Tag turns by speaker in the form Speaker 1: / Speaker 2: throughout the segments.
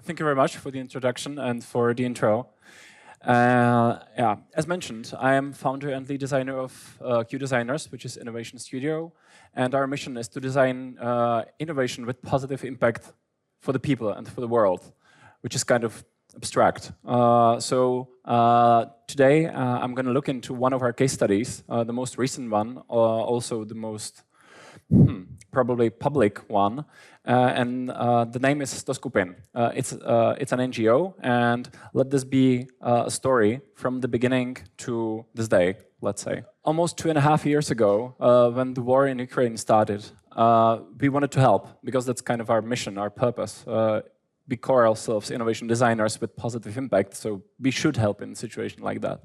Speaker 1: Thank you very much for the introduction and for the intro. As mentioned, I am founder and lead designer of Qdesigners, which is innovation studio, and our mission is to design innovation with positive impact for the people and for the world, which is kind of abstract. Today I'm going to look into one of our case studies, the most recent one, also the most probably public one, and the name is skupin. It's an NGO, and let this be a story from the beginning to this day, let's say. Almost 2.5 years ago, when the war in Ukraine started, we wanted to help, because that's kind of our mission, our purpose. We call ourselves innovation designers with positive impact, so we should help in a situation like that.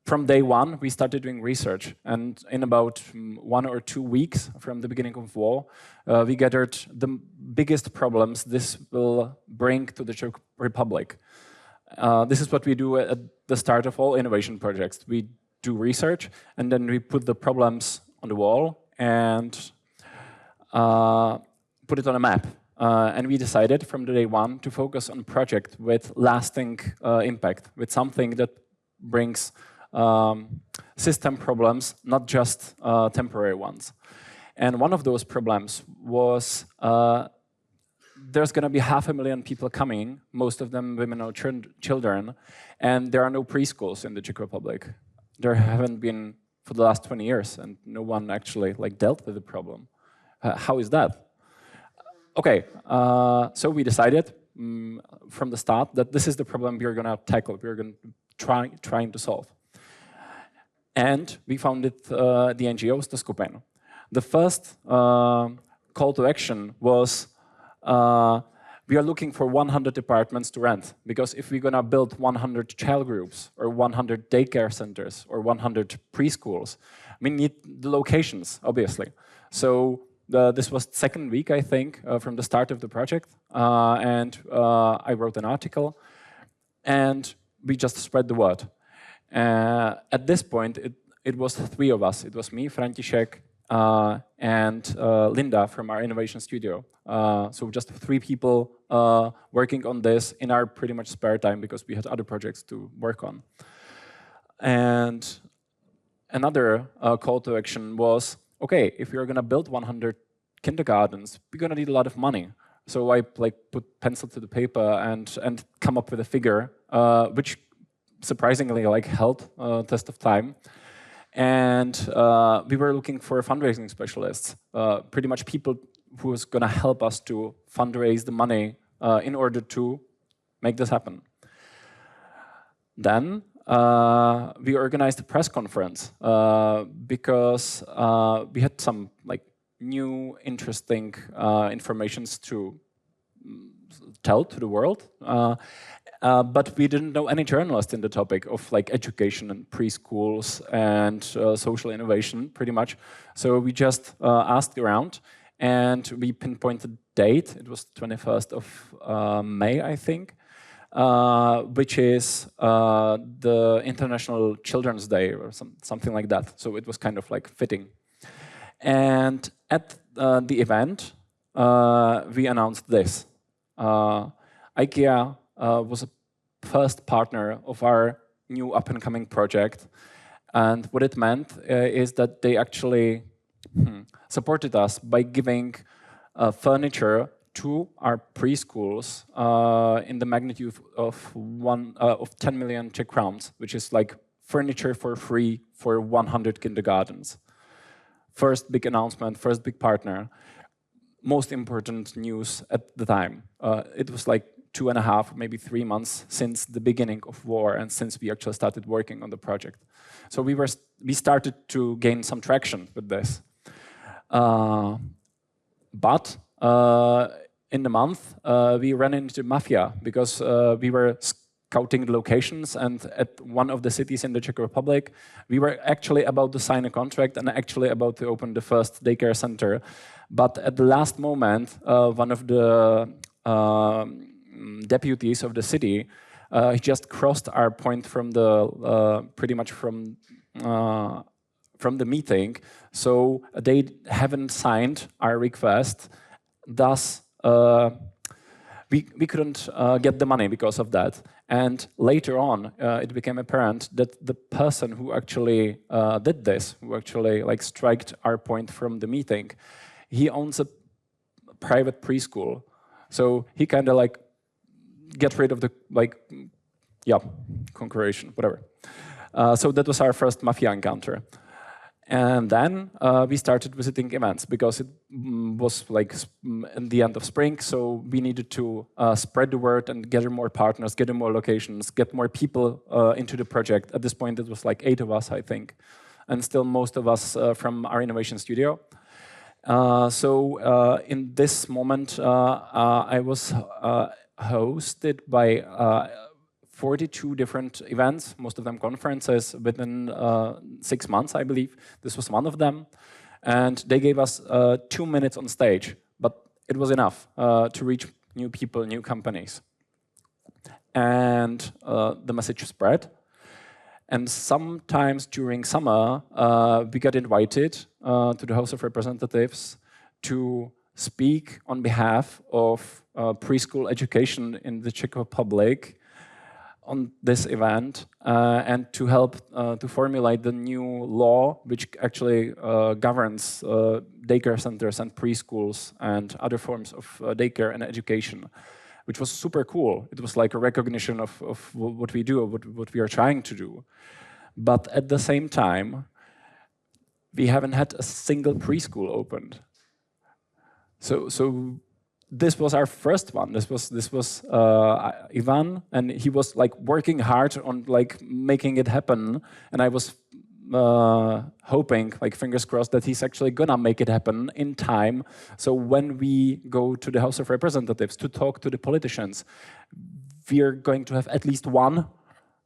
Speaker 1: From day one, we started doing research, and in about 1 or 2 weeks from the beginning of war, we gathered the biggest problems this will bring to the Czech Republic. This is what we do at the start of all innovation projects. We do research, and then we put the problems on the wall and put it on a map. And we decided from the day one to focus on a project with lasting impact, with something that brings system problems, not just temporary ones. And one of those problems was there's going to be 500,000 people coming, most of them women or children, and there are no preschools in the Czech Republic. There haven't been for the last 20 years, and no one actually dealt with the problem. How is that? Okay, so we decided from the start that this is the problem we're going to tackle, we're going to trying to solve. And we founded the NGO, the skupin. The first call to action was we are looking for 100 apartments to rent, because if we're going to build 100 child groups or 100 daycare centers or 100 preschools, we need the locations, obviously. So this was the second week, I think, from the start of the project, and I wrote an article, and we just spread the word. At this point, it was 3 of us. It was me, František, and Linda from our innovation studio. So just 3 people working on this in our pretty much spare time, because we had other projects to work on. And another call to action was, okay, if you're going to build 100 kindergartens, we're going to need a lot of money. So I put pencil to the paper and come up with a figure, which surprisingly held test of time. And we were looking for fundraising specialists, pretty much people who was going to help us to fundraise the money in order to make this happen. Then we organized a press conference because we had some new, interesting informations to tell to the world. But we didn't know any journalist in the topic of education and preschools and social innovation, pretty much. So we just asked around, and we pinpointed a date. It was the 21st of May, I think, which is the International Children's Day or something like that. So it was kind of fitting. And at the event, we announced this. IKEA was a first partner of our new up-and-coming project. And what it meant is that they actually supported us by giving furniture to our preschools in the magnitude of 10 million Czech crowns, which is furniture for free for 100 kindergartens. First big announcement, first big partner. Most important news at the time. It was 2.5, maybe 3 months since the beginning of war and since we actually started working on the project. So we started to gain some traction with this. But in the month, we ran into mafia, because we were scouting the locations, and at one of the cities in the Czech Republic, we were actually about to sign a contract and actually about to open the first daycare center. But at the last moment, one of the deputies of the city, he just crossed our point from the pretty much from the meeting. So they haven't signed our request, thus we couldn't get the money because of that. And later on, it became apparent that the person who actually did this, who actually like striked our point from the meeting, he owns a private preschool. So he kind of like get rid of the concurration, whatever. So that was our first mafia encounter. And then we started visiting events because it was like in the end of spring, so we needed to spread the word and gather more partners, gather more locations, get more people into the project. At this point, it was like 8 of us, I think, and still most of us from our innovation studio. So in this moment, I was hosted by 42 different events, most of them conferences, within 6 months, I believe. This was one of them. And they gave us 2 minutes on stage, but it was enough to reach new people, new companies. And the message spread. And sometimes during summer, we got invited to the House of Representatives to speak on behalf of preschool education in the Czech Republic on this event and to help to formulate the new law which actually governs daycare centers and preschools and other forms of daycare and education, which was super cool. It was like a recognition of what we do, what we are trying to do. But at the same time, we haven't had a single preschool opened. So this was our first one. This was Ivan, and he was like working hard on like making it happen. And I was hoping, like fingers crossed, that he's actually gonna make it happen in time. So when we go to the House of Representatives to talk to the politicians, we are going to have at least one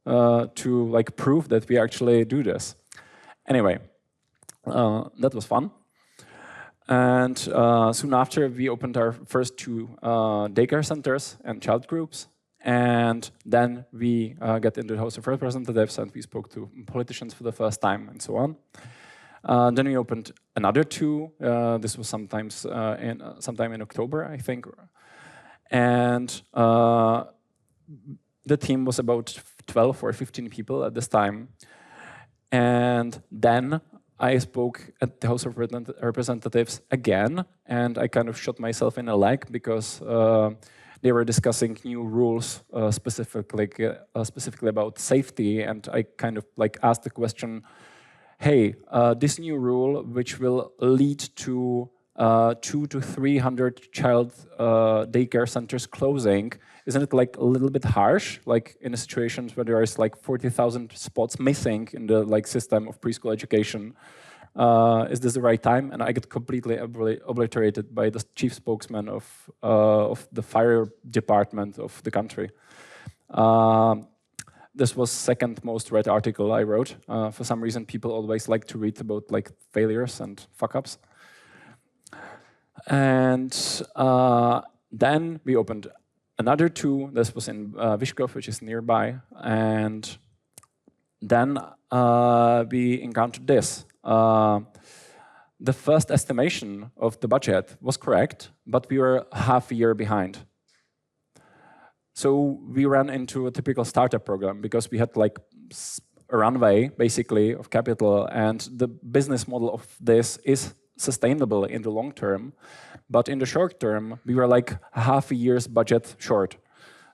Speaker 1: to like prove that we actually do this. Anyway, that was fun. And soon after, we opened our first 2 daycare centers and child groups. And then we got into the House of Representatives and we spoke to politicians for the first time and so on. Then we opened another 2. This was sometime in October, I think. And the team was about 12 or 15 people at this time. And then I spoke at the House of Representatives again, and I kind of shot myself in the leg because they were discussing new rules specifically about safety, and I kind of like asked the question, hey, this new rule which will lead to 200 to 300 child daycare centers closing, isn't it like a little bit harsh, like in a situation where there is like 40,000 spots missing in the like system of preschool education? Is this the right time? And I get completely obliterated by the chief spokesman of the fire department of the country. This was second most read article I wrote. For some reason, people always like to read about like failures and fuck-ups. And then we opened another 2. This was in Vyškov, which is nearby. And then we encountered this. The first estimation of the budget was correct, but we were half a year behind. So we ran into a typical startup program because we had like a runway, basically, of capital, and the business model of this is sustainable in the long term, but in the short term, we were like half a year's budget short.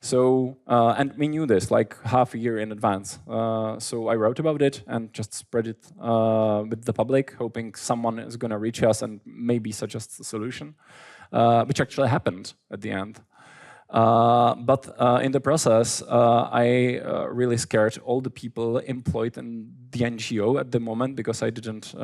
Speaker 1: So, and we knew this like half a year in advance. So I wrote about it and just spread it with the public, hoping someone is going to reach us and maybe suggest a solution, which actually happened at the end. But in the process, I really scared all the people employed in the NGO at the moment because I didn't,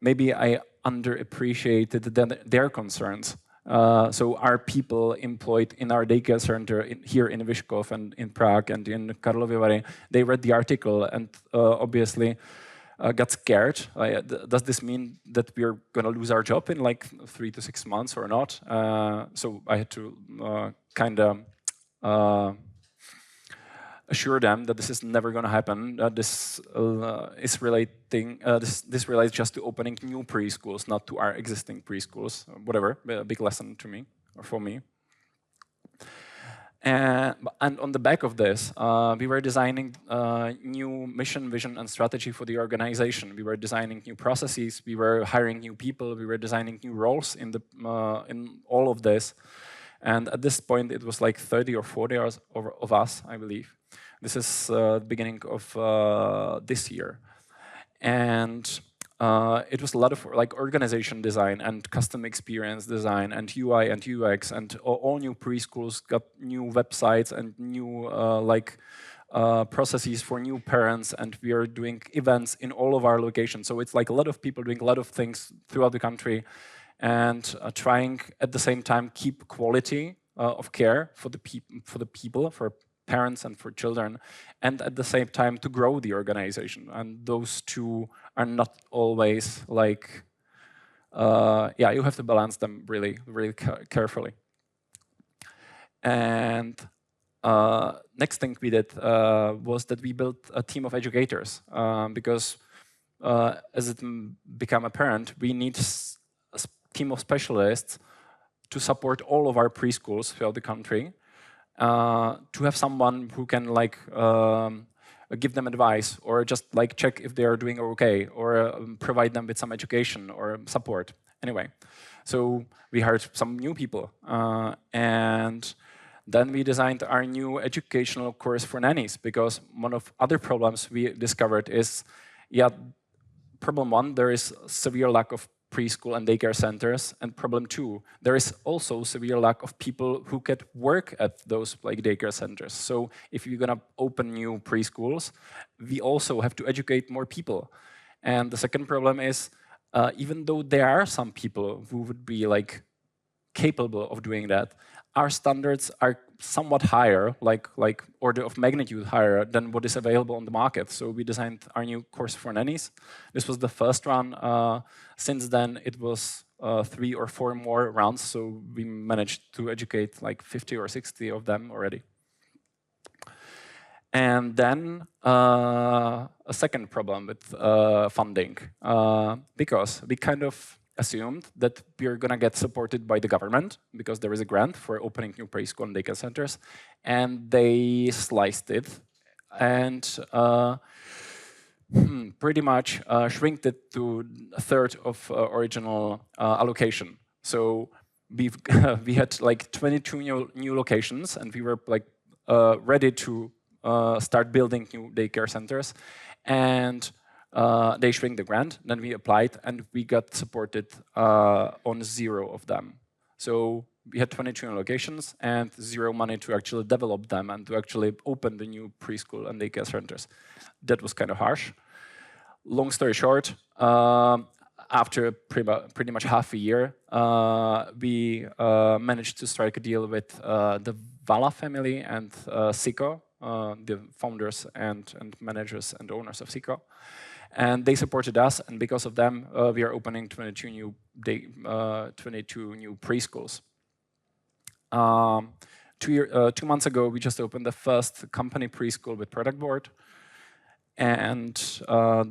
Speaker 1: maybe I underappreciated their concerns. So our people employed in our daycare center here in Vyškov and in Prague and in Karlovy Vary, they read the article and obviously got scared. Does this mean that we're going to lose our job in like 3 to 6 months or not? So I had to kind of assure them that this is never going to happen, that this is relating, this relates just to opening new preschools, not to our existing preschools, whatever, a big lesson to me, or for me. And on the back of this, we were designing new mission, vision, and strategy for the organization. We were designing new processes. We were hiring new people. We were designing new roles in all of this. And at this point, it was like 30 or 40 hours of us, I believe. This is the beginning of this year. And it was a lot of like organization design and custom experience design and UI and UX, and all new preschools got new websites and new processes for new parents, and we are doing events in all of our locations. So it's like a lot of people doing a lot of things throughout the country, and trying at the same time keep quality of care for the people, for parents and for children, and at the same time to grow the organization. And those two are not always like, yeah, you have to balance them really, really carefully. And next thing we did was that we built a team of educators, because as it became apparent, we need a team of specialists to support all of our preschools throughout the country, to have someone who can like give them advice, or just like check if they are doing okay, or provide them with some education or support. Anyway, so we hired some new people, and then we designed our new educational course for nannies, because one of other problems we discovered is, yeah, problem one, there is severe lack of preschool and daycare centers, and problem two, there is also severe lack of people who could work at those like daycare centers. So if you're gonna open new preschools, we also have to educate more people. And the second problem is, even though there are some people who would be like capable of doing that, our standards are somewhat higher, like order of magnitude higher than what is available on the market. So we designed our new course for nannies. This was the first one. Since then, it was 3 or 4 more rounds. So we managed to educate like 50 or 60 of them already. And then a second problem with funding, because we kind of assumed that we're going to get supported by the government, because there is a grant for opening new preschool and daycare centers, and they sliced it and pretty much shrinked it to a third of original allocation. So we had like 22 new locations, and we were like ready to start building new daycare centers, and they shrink the grant. Then we applied, and we got supported on 0 of them. So we had 22 locations and 0 money to actually develop them and to actually open the new preschool and daycare centers. That was kind of harsh. Long story short, after pretty much half a year, we managed to strike a deal with the Vala family and SICO, the founders and managers and owners of SICO. And they supported us, and because of them, we are opening 22 new preschools. 2 months ago, we just opened the first company preschool with product board, and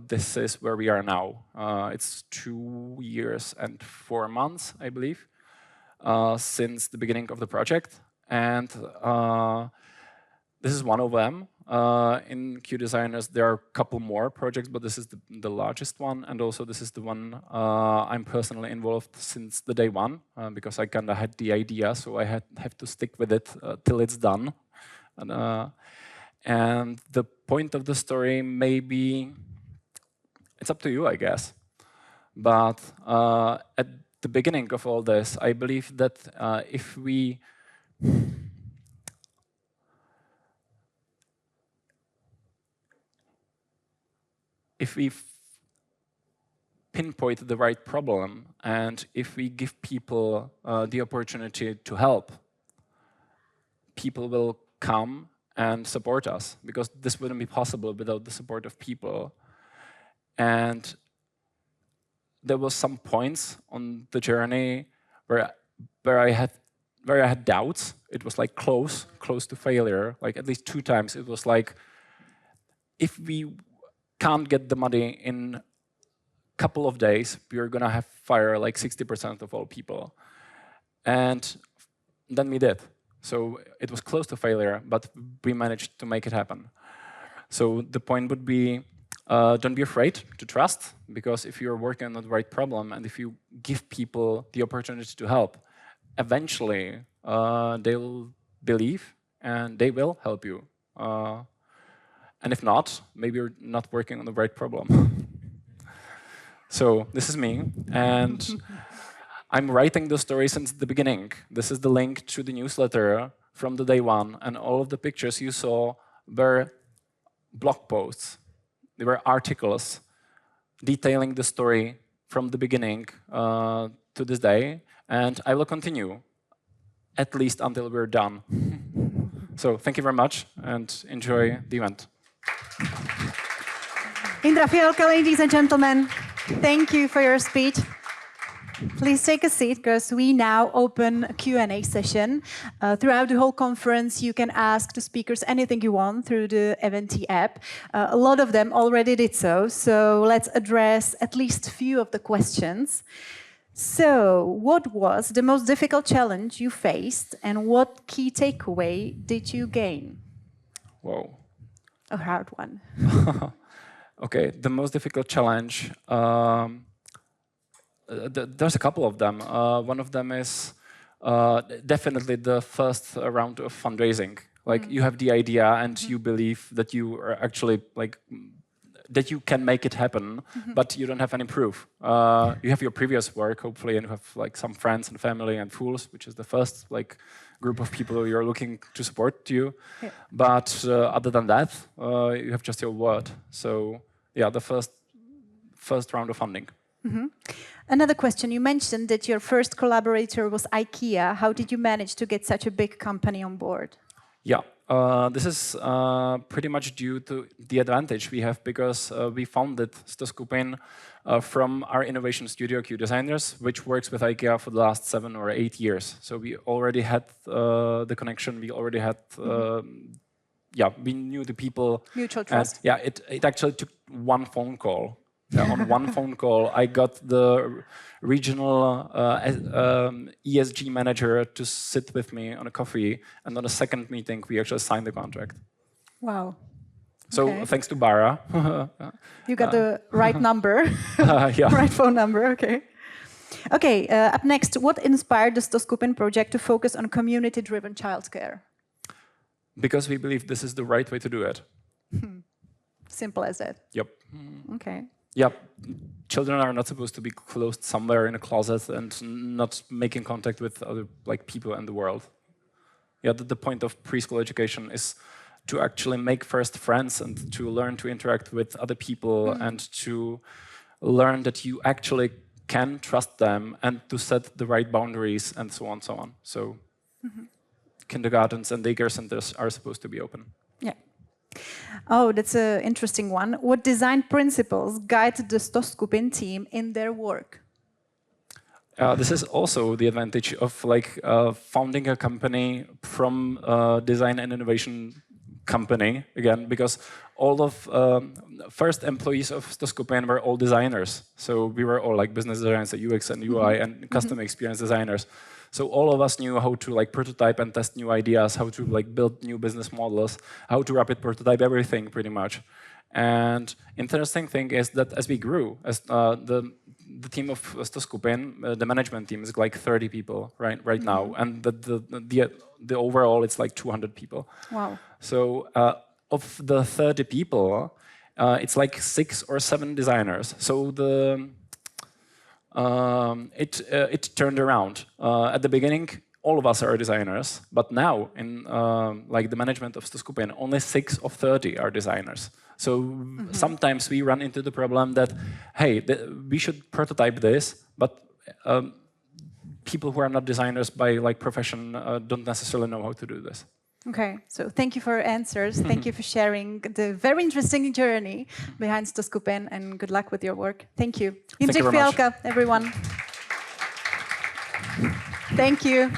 Speaker 1: this is where we are now. It's 2 years and 4 months, I believe, since the beginning of the project, and this is one of them. In Qdesigners, there are a couple more projects, but this is the largest one, and also this is the one I'm personally involved since the day one, because I kind of had the idea, so I have to stick with it till it's done. And the point of the story, maybe it's up to you, I guess. But at the beginning of all this, I believe that if we pinpoint the right problem, and if we give people the opportunity to help, people will come and support us, because this wouldn't be possible without the support of people. And there was some points on the journey where I had where I had doubts. It was like close to failure. Like at least 2 times, it was like, if we can't get the money in a couple of days, we're gonna have fire like 60% of all people. And then we did. So it was close to failure, but we managed to make it happen. So the point would be, don't be afraid to trust, because if you're working on the right problem and if you give people the opportunity to help, eventually they'll believe and they will help you. And if not, maybe you're not working on the right problem. So this is me, and I'm writing the story since the beginning. This is the link to the newsletter from the day one, and all of the pictures you saw were blog posts. They were articles detailing the story from the beginning to this day, and I will continue, at least until we're done. So thank you very much, and enjoy the event.
Speaker 2: Jindřich Fialka, ladies and gentlemen, thank you for your speech. Please take a seat, because we now open a Q&A session. Throughout the whole conference, you can ask the speakers anything you want through the Eventee app. A lot of them already did so, so let's address at least a few of the questions. So, what was the most difficult challenge you faced, and what key takeaway did you gain?
Speaker 1: Whoa.
Speaker 2: A hard one.
Speaker 1: Okay, the most difficult challenge. There's a couple of them. One of them is definitely the first round of fundraising. Like you have the idea and you believe that you are actually like that you can make it happen, but you don't have any proof. You have your previous work, hopefully, and you have like some friends and family and fools, which is the first like group of people who you're looking to support you. Yeah. But other than that, you have just your word. So yeah, the first round of funding.
Speaker 2: Another question, you mentioned that your first collaborator was IKEA. How did you manage to get such a big company on board?
Speaker 1: Yeah, this is pretty much due to the advantage we have, because we founded skupin from our innovation studio, Qdesigners, which works with IKEA for the last 7 or 8 years. So we already had the connection, we already had, yeah, we knew the people.
Speaker 2: Mutual trust.
Speaker 1: Yeah, it actually took one phone call. On one phone call, I got the regional ESG manager to sit with me on a coffee, and on a second meeting, we actually signed the contract.
Speaker 2: Wow.
Speaker 1: So thanks to Bara.
Speaker 2: You got the right number,
Speaker 1: yeah.
Speaker 2: Right phone number, okay. Okay, up next, what inspired the skupin project to focus on community-driven childcare?
Speaker 1: Because we believe this is the right way to do it.
Speaker 2: Simple as that.
Speaker 1: Yep.
Speaker 2: Okay.
Speaker 1: Yeah, children are not supposed to be closed somewhere in a closet and not making contact with other like people in the world. Yeah, the point of preschool education is to actually make first friends and to learn to interact with other people and to learn that you actually can trust them and to set the right boundaries and so on and so on. So kindergartens and daycare centers are supposed to be open.
Speaker 2: Yeah. Oh, that's an interesting one. What design principles guide the skupin team in their work?
Speaker 1: This is also the advantage of like founding a company from design and innovation company again, because all of first employees of skupin were all designers. So we were all like business designers, UX and UI and custom experience designers. So all of us knew how to like prototype and test new ideas, how to like build new business models, how to rapid prototype everything pretty much. And interesting thing is that as we grew, as the team of skupin, the management team is like 30 people right now, and the overall it's like 200 people.
Speaker 2: Wow.
Speaker 1: So of the 30 people, it's like 6 or 7 designers. So it turned around. At the beginning, all of us are designers, but now in like the management of skupin, only 6 of 30 are designers. So sometimes we run into the problem that, hey, we should prototype this, but people who are not designers by like profession don't necessarily know how to do this.
Speaker 2: Okay, so thank you for your answers. Thank you for sharing the very interesting journey behind skupin, and good luck with your work. Thank you. Jindřich Fialka, everyone. Thank you.